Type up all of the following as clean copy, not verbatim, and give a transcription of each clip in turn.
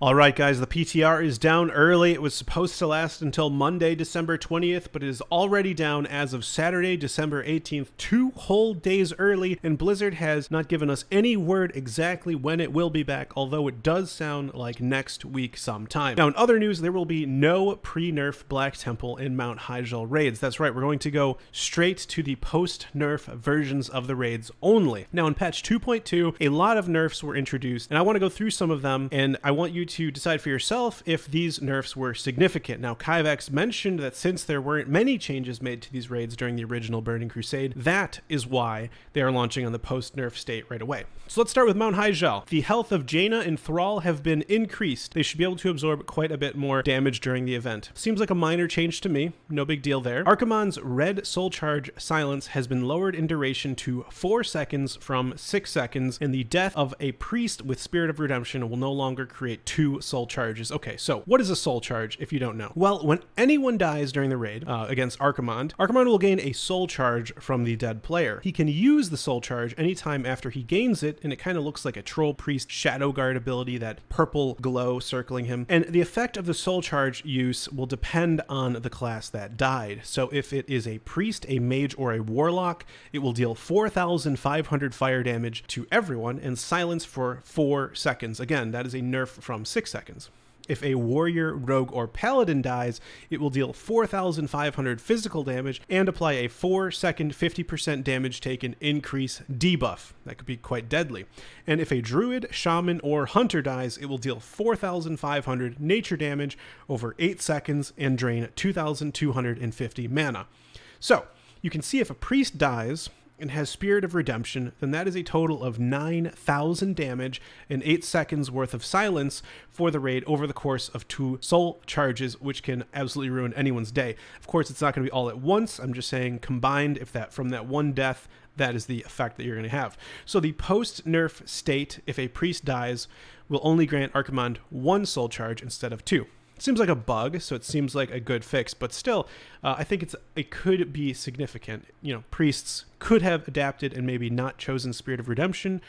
Alright guys, the PTR is down early. It was supposed to last until Monday, December 20th, but it is already down as of Saturday, December 18th, 2 whole days early, and Blizzard has not given us any word exactly when it will be back, although it does sound like next week sometime. Now in other news, there will be no pre-nerf Black Temple in Mount Hyjal raids. That's right, we're going to go straight to the post-nerf versions of the raids only. Now in patch 2.2, a lot of nerfs were introduced, and I want to go through some of them, and I want you to decide for yourself if these nerfs were significant. Now, Kaivax mentioned that since there weren't many changes made to these raids during the original Burning Crusade, that is why they are launching on the post-nerf state right away. So let's start with Mount Hyjal. The health of Jaina and Thrall have been increased. They should be able to absorb quite a bit more damage during the event. Seems like a minor change to me. No big deal there. Archimonde's red soul charge silence has been lowered in duration to 4 seconds from 6 seconds, and the death of a priest with Spirit of Redemption will no longer create 2 soul charges. Okay, so what is a soul charge if you don't know? Well, when anyone dies during the raid against Archimonde, Archimonde will gain a soul charge from the dead player. He can use the soul charge anytime after he gains it, and it kind of looks like a troll priest shadow guard ability, that purple glow circling him. And the effect of the soul charge use will depend on the class that died. So if it is a priest, a mage, or a warlock, it will deal 4,500 fire damage to everyone and silence for 4 seconds. Again, that is a nerf from 6 seconds. If a warrior, rogue, or paladin dies, it will deal 4,500 physical damage and apply a 4-second 50% damage taken increase debuff. That could be quite deadly. And if a druid, shaman, or hunter dies, it will deal 4,500 nature damage over 8 seconds and drain 2,250 mana. So, you can see if a priest dies and has Spirit of Redemption, then that is a total of 9,000 damage and 8 seconds worth of silence for the raid over the course of 2 soul charges, which can absolutely ruin anyone's day. Of course, it's not going to be all at once. I'm just saying combined, if that from that one death, that is the effect that you're going to have. So the post-nerf state, if a priest dies, will only grant Archimonde 1 soul charge instead of 2. Seems like a bug, so it seems like a good fix, but still, I think it could be significant. You know, priests could have adapted and maybe not chosen Spirit of Redemption,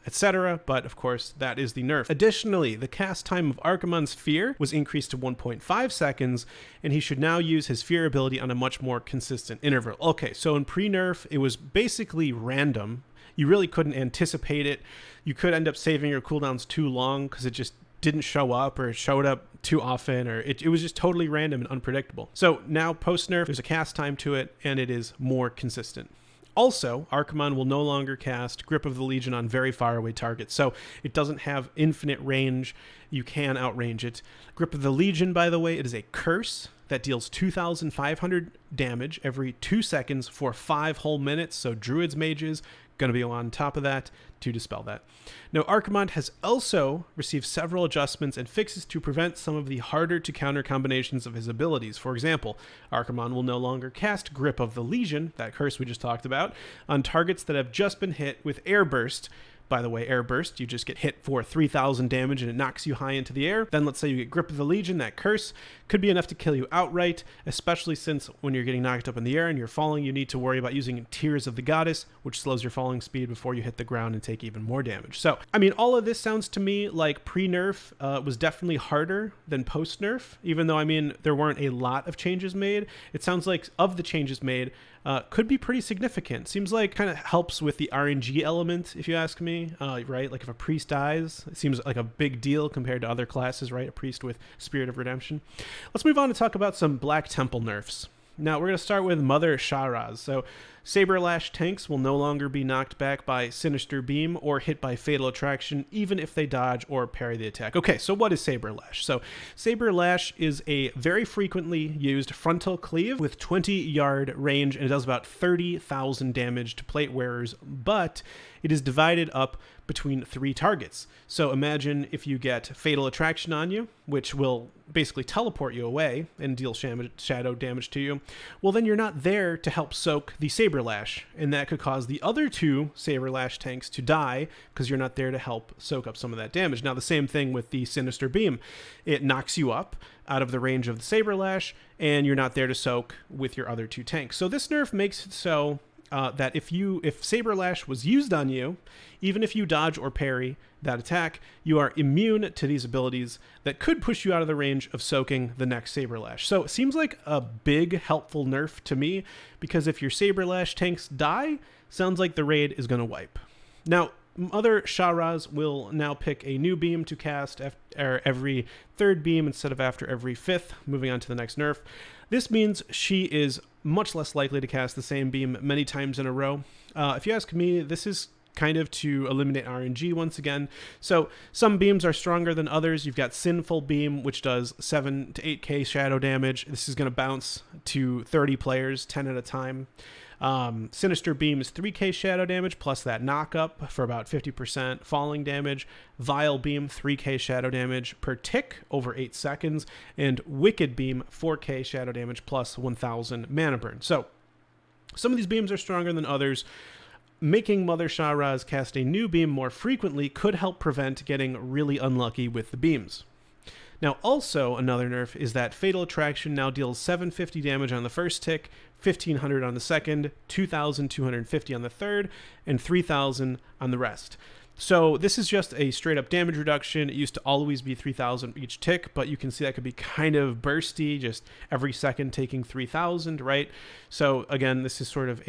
etc., but of course, that is the nerf. Additionally, the cast time of Archimonde's Fear was increased to 1.5 seconds, and he should now use his Fear ability on a much more consistent interval. Okay, so in pre-nerf, it was basically random. You really couldn't anticipate it. You could end up saving your cooldowns too long because it just didn't show up, or it showed up too often, or it was just totally random and unpredictable. So now post-nerf, there's a cast time to it, and it is more consistent. Also, Archimonde will no longer cast Grip of the Legion on very far away targets, so it doesn't have infinite range. You can outrange it. Grip of the Legion, by the way, it is a curse that deals 2,500 damage every 2 seconds for 5 whole minutes, so druids, mages, going to be on top of that to dispel that. Now, Archimonde has also received several adjustments and fixes to prevent some of the harder to counter combinations of his abilities. For example, Archimonde will no longer cast Grip of the Legion, that curse we just talked about, on targets that have just been hit with Air Burst. By the way, Air Burst, you just get hit for 3,000 damage and it knocks you high into the air. Then let's say you get Grip of the Legion, that curse could be enough to kill you outright, especially since when you're getting knocked up in the air and you're falling, you need to worry about using Tears of the Goddess, which slows your falling speed before you hit the ground and take even more damage. So, I mean, all of this sounds to me like pre-nerf was definitely harder than post-nerf, even though, I mean, there weren't a lot of changes made. It sounds like of the changes made, could be pretty significant. Seems like kind of helps with the RNG element, if you ask me, right? Like if a priest dies, it seems like a big deal compared to other classes, right? A priest with Spirit of Redemption. Let's move on to talk about some Black Temple nerfs. Now, we're going to start with Mother Sharaz. So, Saber Lash tanks will no longer be knocked back by Sinister Beam or hit by Fatal Attraction, even if they dodge or parry the attack. Okay, so what is Saber Lash? So, Saber Lash is a very frequently used frontal cleave with 20-yard range, and it does about 30,000 damage to plate wearers, but it is divided up between 3 targets. So imagine if you get Fatal Attraction on you, which will basically teleport you away and deal shadow damage to you, well, then you're not there to help soak the Saber Lash, and that could cause the other 2 Saber Lash tanks to die because you're not there to help soak up some of that damage. Now, the same thing with the Sinister Beam. It knocks you up out of the range of the Saber Lash, and you're not there to soak with your other 2 tanks. So this nerf makes it so that if Saber Lash was used on you, even if you dodge or parry that attack, you are immune to these abilities that could push you out of the range of soaking the next Saber Lash. So it seems like a big helpful nerf to me, because if your Saber Lash tanks die, sounds like the raid is going to wipe. Now, other Shahraz will now pick a new beam to cast every third beam instead of after every fifth, moving on to the next nerf. This means she is much less likely to cast the same beam many times in a row. If you ask me, this is kind of to eliminate RNG once again. So some beams are stronger than others. You've got Sinful Beam, which does 7 to 8k shadow damage. This is going to bounce to 30 players, 10 at a time. Sinister Beam is 3k shadow damage plus that knock up for about 50% falling damage. Vile Beam, 3k shadow damage per tick over 8 seconds. And Wicked Beam, 4k shadow damage plus 1000 mana burn. So some of these beams are stronger than others. Making Mother Shahraz cast a new beam more frequently could help prevent getting really unlucky with the beams. Now, also another nerf is that Fatal Attraction now deals 750 damage on the first tick, 1500 on the second, 2250 on the third, and 3000 on the rest. So this is just a straight up damage reduction. It used to always be 3000 each tick, but you can see that could be kind of bursty, just every second taking 3000, right? So again, this is sort of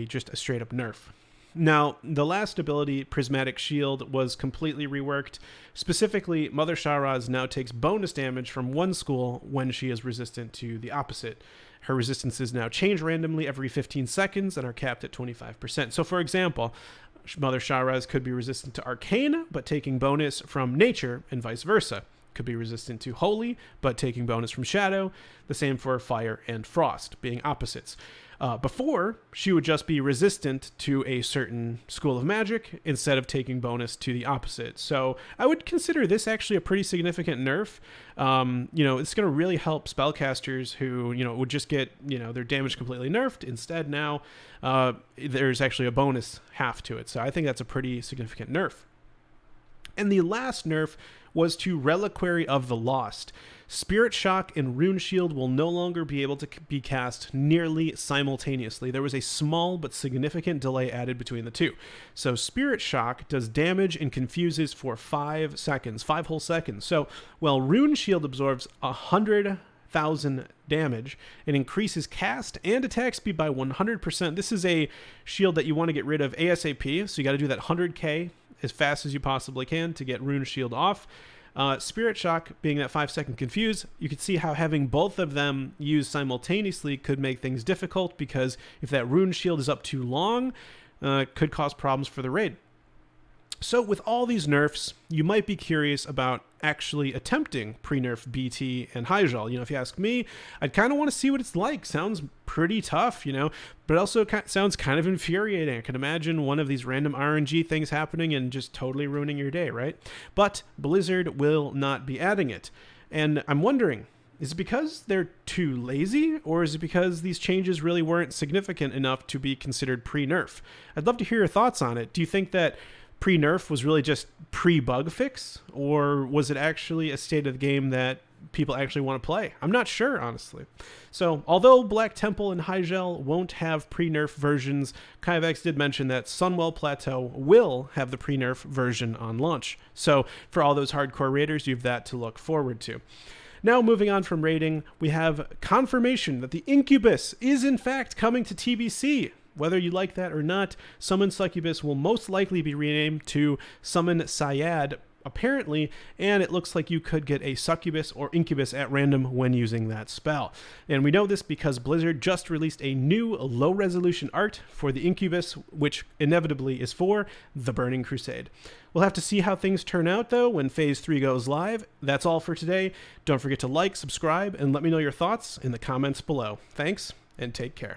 just a straight up nerf. Now, the last ability, Prismatic Shield, was completely reworked. Specifically, Mother Shahraz now takes bonus damage from one school when she is resistant to the opposite. Her resistances now change randomly every 15 seconds and are capped at 25%. So, for example, Mother Shahraz could be resistant to Arcane, but taking bonus from Nature, and vice versa. Could be resistant to Holy, but taking bonus from Shadow. The same for Fire and Frost, being opposites. Before, she would just be resistant to a certain school of magic instead of taking bonus to the opposite. So I would consider this actually a pretty significant nerf. It's going to really help spellcasters who, would just get, their damage completely nerfed. Instead, now there's actually a bonus half to it. So I think that's a pretty significant nerf. And the last nerf was to Reliquary of the Lost. Spirit Shock and Rune Shield will no longer be able to be cast nearly simultaneously. There was a small but significant delay added between the two. So Spirit Shock does damage and confuses for 5 seconds, 5 whole seconds. So while Rune Shield absorbs 100,000 damage, it increases cast and attack speed by 100%. This is a shield that you want to get rid of ASAP, so you got to do that 100k as fast as you possibly can to get Rune Shield off. Spirit Shock being that 5-second confuse, you can see how having both of them used simultaneously could make things difficult, because if that Rune Shield is up too long, could cause problems for the raid. So with all these nerfs, you might be curious about actually attempting pre-nerf BT and Hyjal. If you ask me, I'd kind of want to see what it's like. Sounds pretty tough, but also sounds kind of infuriating. I can imagine one of these random RNG things happening and just totally ruining your day, right? But Blizzard will not be adding it. And I'm wondering, is it because they're too lazy, or is it because these changes really weren't significant enough to be considered pre-nerf? I'd love to hear your thoughts on it. Do you think that pre-nerf was really just pre-bug fix, or was it actually a state of the game that people actually want to play? I'm not sure, honestly. So although Black Temple and Hyjal won't have pre-nerf versions, Kaivax did mention that Sunwell Plateau will have the pre-nerf version on launch. So for all those hardcore raiders, you have that to look forward to. Now, moving on from raiding, we have confirmation that the Incubus is in fact coming to TBC. Whether you like that or not, Summon Succubus will most likely be renamed to Summon Syad, apparently, and it looks like you could get a Succubus or Incubus at random when using that spell. And we know this because Blizzard just released a new low-resolution art for the Incubus, which inevitably is for the Burning Crusade. We'll have to see how things turn out, though, when Phase 3 goes live. That's all for today. Don't forget to like, subscribe, and let me know your thoughts in the comments below. Thanks, and take care.